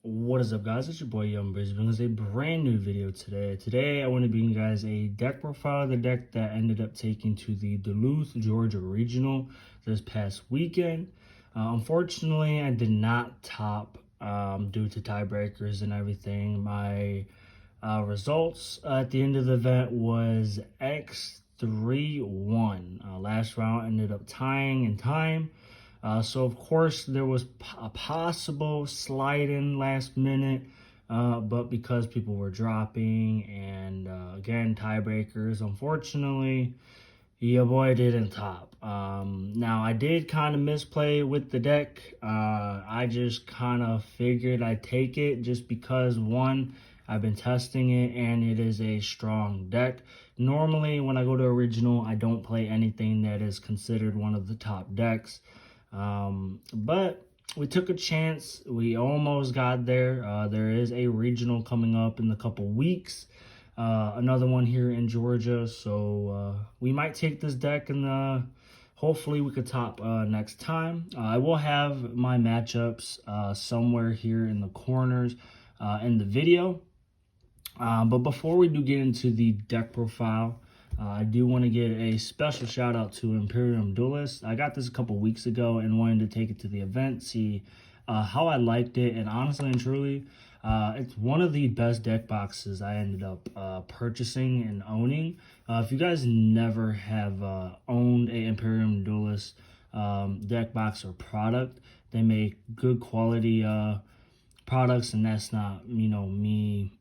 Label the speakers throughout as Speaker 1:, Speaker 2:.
Speaker 1: What is up, guys? It's your boy Breezy with a brand new video today. Today I want to bring you guys a deck profile of the deck that ended up taking to the Duluth, Georgia regional this past weekend. Unfortunately, I did not top due to tiebreakers and everything. My results at the end of the event was X3-1. Last round ended up tying in time. So of course there was a possible slide in last minute, but because people were dropping and again tiebreakers, unfortunately, your boy didn't top. Now I did kind of misplay with the deck. I just kind of figured I'd take it just because one, I've been testing it and it is a strong deck. Normally when I go to a regional, I don't play anything that is considered one of the top decks. But we took a chance. We almost got there. There is a regional coming up in a couple weeks. Another one here in Georgia. So we might take this deck and hopefully we could top next time. I will have my matchups somewhere here in the corners in the video. But before we do get into the deck profile, I do want to give a special shout out to Imperium Duelist. I got this a couple weeks ago and wanted to take it to the event, see how I liked it, and honestly and truly, it's one of the best deck boxes I ended up purchasing and owning. If you guys never have owned a Imperium Duelist deck box or product, they make good quality products, and that's not, me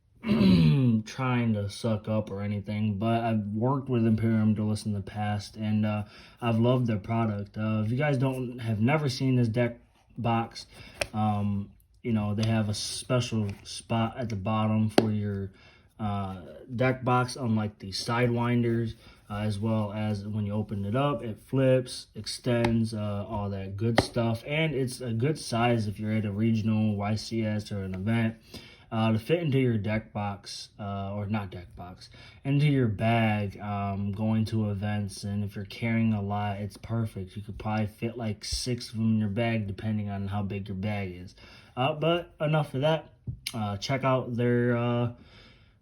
Speaker 1: trying to suck up or anything, but I've worked with Imperium Duelist in the past and I've loved their product. If you guys have never seen this deck box, they have a special spot at the bottom for your deck box, unlike the sidewinders, as well as when you open it up, it flips, extends, all that good stuff, and it's a good size if you're at a regional, YCS, or an event. To fit into your deck box, or not deck box, into your bag, going to events, and if you're carrying a lot, it's perfect. You could probably fit like 6 of them in your bag, depending on how big your bag is. But enough of that. Check out their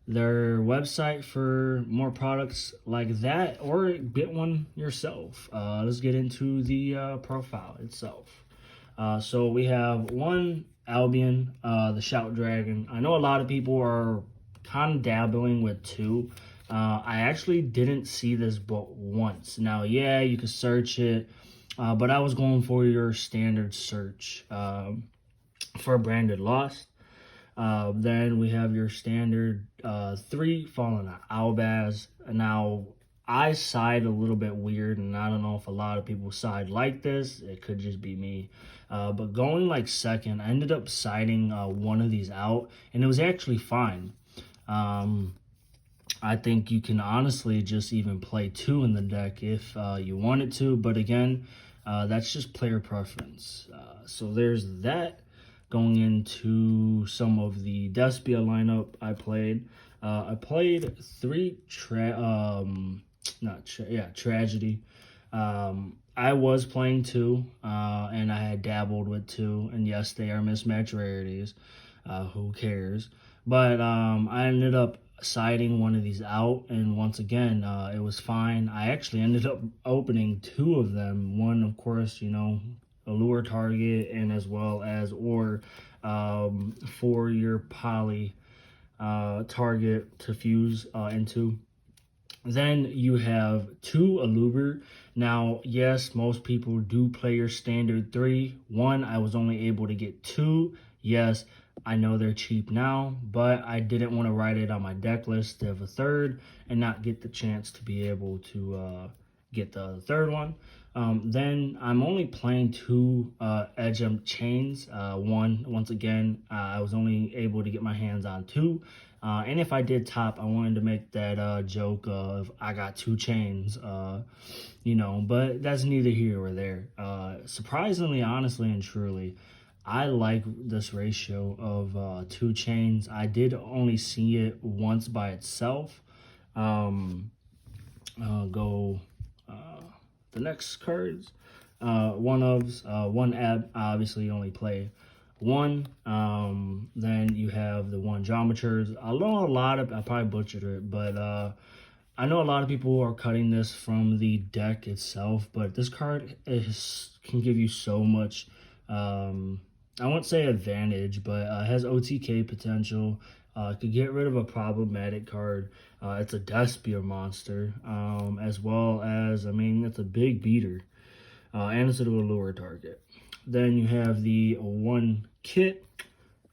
Speaker 1: website for more products like that, or get one yourself. Let's get into the profile itself. So we have one Albion, the Shout Dragon. I know a lot of people are kind of dabbling with two. I actually didn't see this but once. Now, yeah, you could search it, but I was going for your standard search for Branded Lost. Then we have your standard 3 Fallen Albaz. Now, I side a little bit weird, and I don't know if a lot of people side like this. It could just be me. But going like second, I ended up siding one of these out, and it was actually fine. I think you can honestly just even play 2 in the deck if you wanted to, but again, that's just player preference. So there's that. Going into some of the Despia lineup I played. I played 3 Tragedy. I was playing 2, and I had dabbled with 2, and yes, they are mismatch rarities. Who cares? But I ended up siding one of these out, and once again, it was fine. I actually ended up opening 2 of them. One, of course, allure target, and as well as for your poly target to fuse into. Then you have 2 Allure. Now, yes, most people do play your standard 3. 1, I was only able to get 2. Yes, I know they're cheap now, but I didn't want to write it on my deck list to have a 3rd and not get the chance to be able to get the 3rd one. Then I'm only playing 2 Edge Chains. Once again, I was only able to get my hands on 2. And if I did top, I wanted to make that joke of I got 2 chains, but that's neither here or there. Surprisingly, honestly, and truly, I like this ratio of 2 chains. I did only see it once by itself. The next cards. One ab, obviously only play 1. Then you have the one Geometers. I probably butchered it, but I know a lot of people are cutting this from the deck itself, but this card can give you so much, I won't say advantage, but it has OTK potential. Could get rid of a problematic card. It's a Despia monster, as well as, I mean, it's a big beater, and it's a lure target. Then you have the one kit.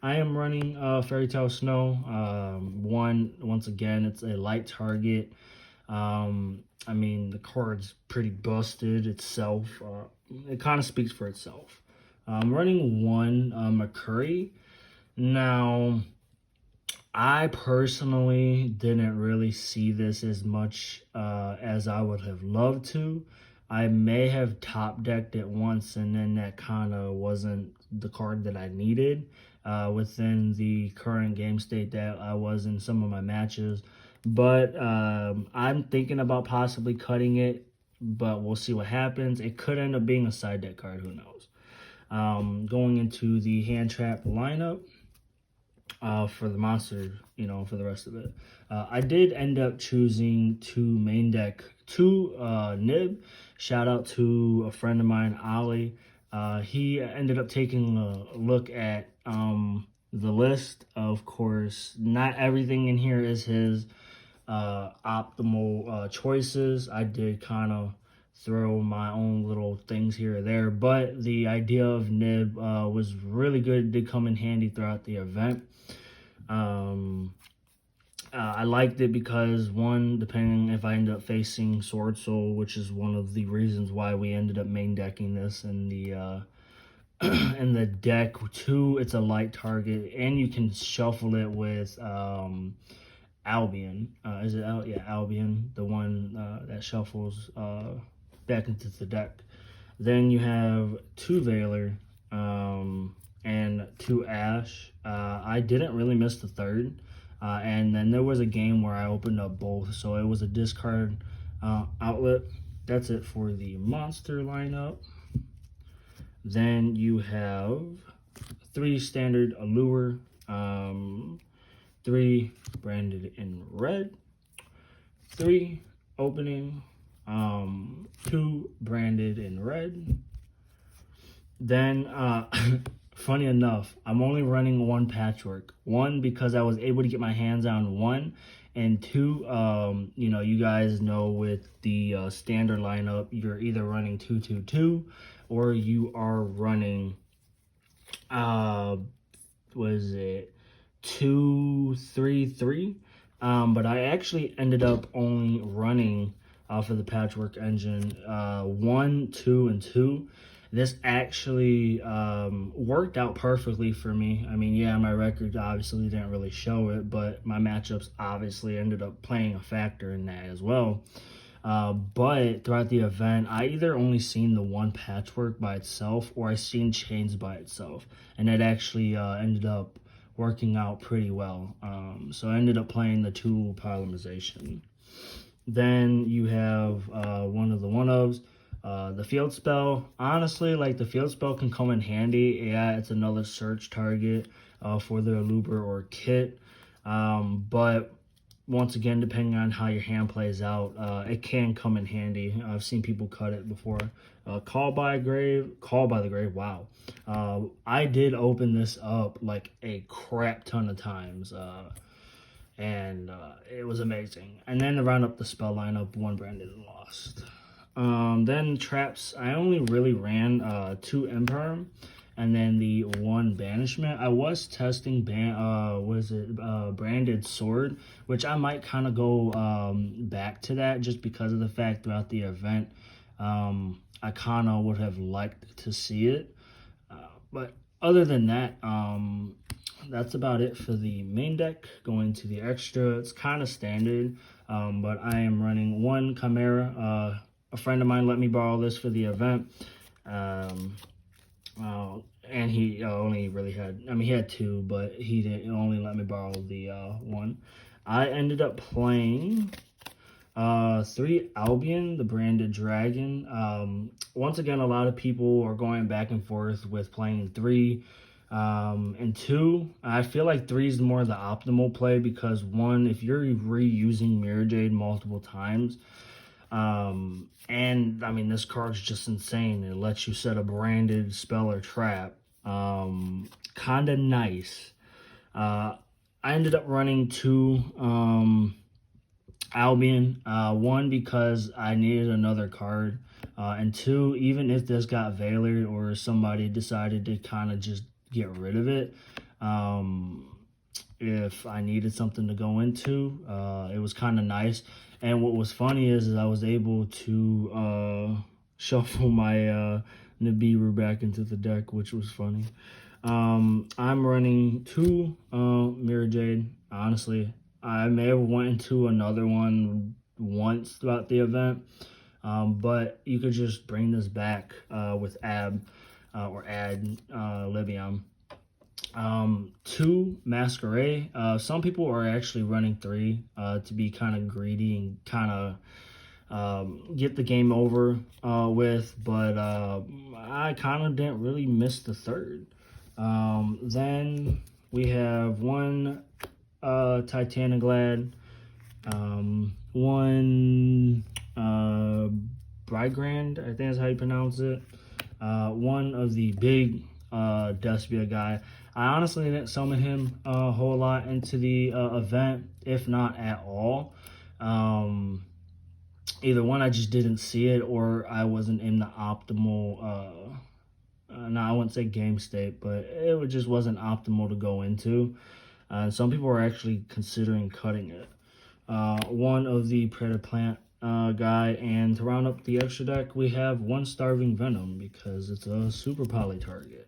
Speaker 1: I am running Fairy Tale Snow. Once again, it's a light target. I mean, the card's pretty busted itself. It kind of speaks for itself. I'm running one McCurry. Now, I personally didn't really see this as much as I would have loved to. I may have top decked it once, and then that kind of wasn't the card that I needed within the current game state that I was in some of my matches. But I'm thinking about possibly cutting it, but we'll see what happens. It could end up being a side deck card, who knows. Going into the hand trap lineup for the monster, for the rest of it. I did end up choosing to main deck 2 Nib. Shout out to a friend of mine, Ali. He ended up taking a look at the list. Of course, not everything in here is his optimal choices. I did kind of throw my own little things here or there, but the idea of Nib was really good. It did come in handy throughout the event. I liked it because, one, depending if I end up facing Sword Soul, which is one of the reasons why we ended up main decking this in the in the deck. 2, it's a light target, and you can shuffle it with Albion. Is it out? Yeah, Albion, the one that shuffles back into the deck. Then you have 2 Valor and 2 Ash. I didn't really miss the 3rd. And then there was a game where I opened up both, so it was a discard outlet. That's it for the monster lineup. Then you have 3 standard allure, 3 branded in red, 3 opening, 2 branded in red. Then funny enough, I'm only running 1 patchwork. 1, because I was able to get my hands on 1, and 2, you guys know with the standard lineup, you're either running 2-2-2 or you are running what is it, 2-3-3. But I actually ended up only running for the patchwork engine 1, 2, and 2. This actually worked out perfectly for me. I mean, yeah, my record obviously didn't really show it, but my matchups obviously ended up playing a factor in that as well. But throughout the event, I either only seen the 1 patchwork by itself, or I seen chains by itself, and it actually ended up working out pretty well. So I ended up playing the 2 polymerization. Then you have one of the one-ofs. The field spell, honestly, like, the field spell can come in handy. Yeah, it's another search target for the Aluber or kit. But once again, depending on how your hand plays out, it can come in handy. I've seen people cut it before. Call by the grave, wow. I did open this up like a crap ton of times. And it was amazing. And then to round up the spell lineup, 1 branded and lost. Then traps, I only really ran 2 Imperm and then the 1 banishment. I was testing branded sword, which I might kind of go back to that, just because of the fact throughout the event I kind of would have liked to see it. But other than that, that's about it for the main deck. Going to the extra, it's kind of standard, but I am running 1 Chimera. A friend of mine let me borrow this for the event, and he only really had, I mean, he had 2, but he didn't only let me borrow the 1. I ended up playing 3 Albion, the branded dragon. Once again, a lot of people are going back and forth with playing 3 And 2, I feel like 3 is more the optimal play because 1, if you're reusing Mirror Jade multiple times, and I mean, this card's just insane. It lets you set a branded spell or trap. Kinda nice. I ended up running 2 Albion. 1, because I needed another card. And 2, even if this got Veiler or somebody decided to kind of just get rid of it, if I needed something to go into, it was kind of nice. And what was funny is I was able to shuffle my Nibiru back into the deck, which was funny. I'm running 2 Mirror Jade. Honestly, I may have went into another one once throughout the event, but you could just bring this back with Ab or Ad Libium. 2 Masquerade. Some people are actually running 3 to be kind of greedy and kind of get the game over with, but I kind of didn't really miss the 3rd. Then we have 1 Titanoglad, 1 Brygrand, I think that's how you pronounce it. 1 of the big Despia guy. I honestly didn't summon him a whole lot into the event, if not at all. Either 1, I just didn't see it, or I wasn't in the optimal, no, I wouldn't say game state, but it just wasn't optimal to go into. Some people are actually considering cutting it. 1 of the Predator Plant guy, and to round up the extra deck, we have 1 Starving Venom because it's a super poly target.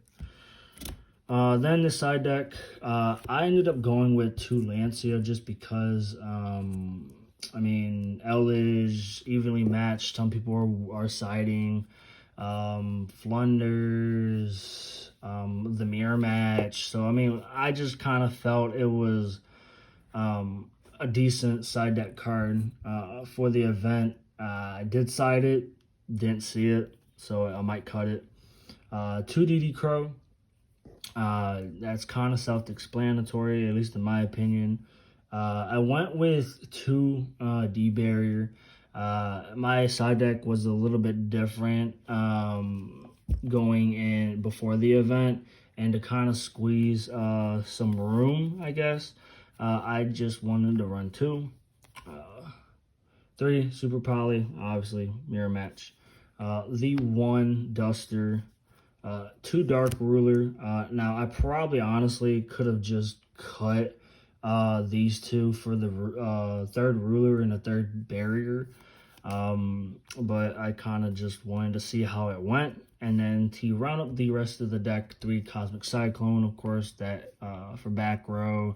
Speaker 1: Then the side deck, I ended up going with 2 Lancia just because, I mean, L is evenly matched. Some people are siding. Flunders, the mirror match. So, I mean, I just kind of felt it was a decent side deck card for the event. I did side it, didn't see it, so I might cut it. 2 DD Crow. That's kind of self-explanatory, at least in my opinion. I went with 2 D Barrier. My side deck was a little bit different going in before the event, and to kind of squeeze some room, I guess, I just wanted to run 2. 3 Super Poly, obviously mirror match. The 1 Duster. 2 Dark Ruler. Now, I probably honestly could have just cut these 2 for the 3rd Ruler and a 3rd Barrier. But I kind of just wanted to see how it went. And then to round up the rest of the deck, 3 Cosmic Cyclone, of course, that for back row.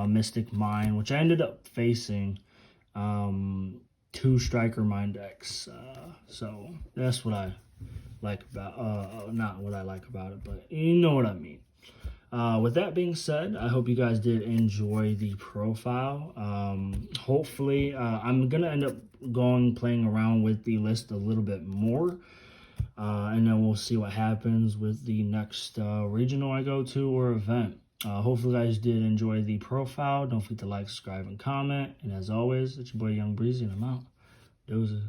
Speaker 1: Mystic Mine, which I ended up facing. 2 Striker Mind decks. So that's what I like about not what I like about it, but you know what I mean. With that being said, I hope you guys did enjoy the profile. Hopefully, I'm gonna end up playing around with the list a little bit more, and then we'll see what happens with the next regional I go to or event. Hopefully, you guys did enjoy the profile. Don't forget to like, subscribe, and comment. And as always, it's your boy Young Breezy, and I'm out. Doses.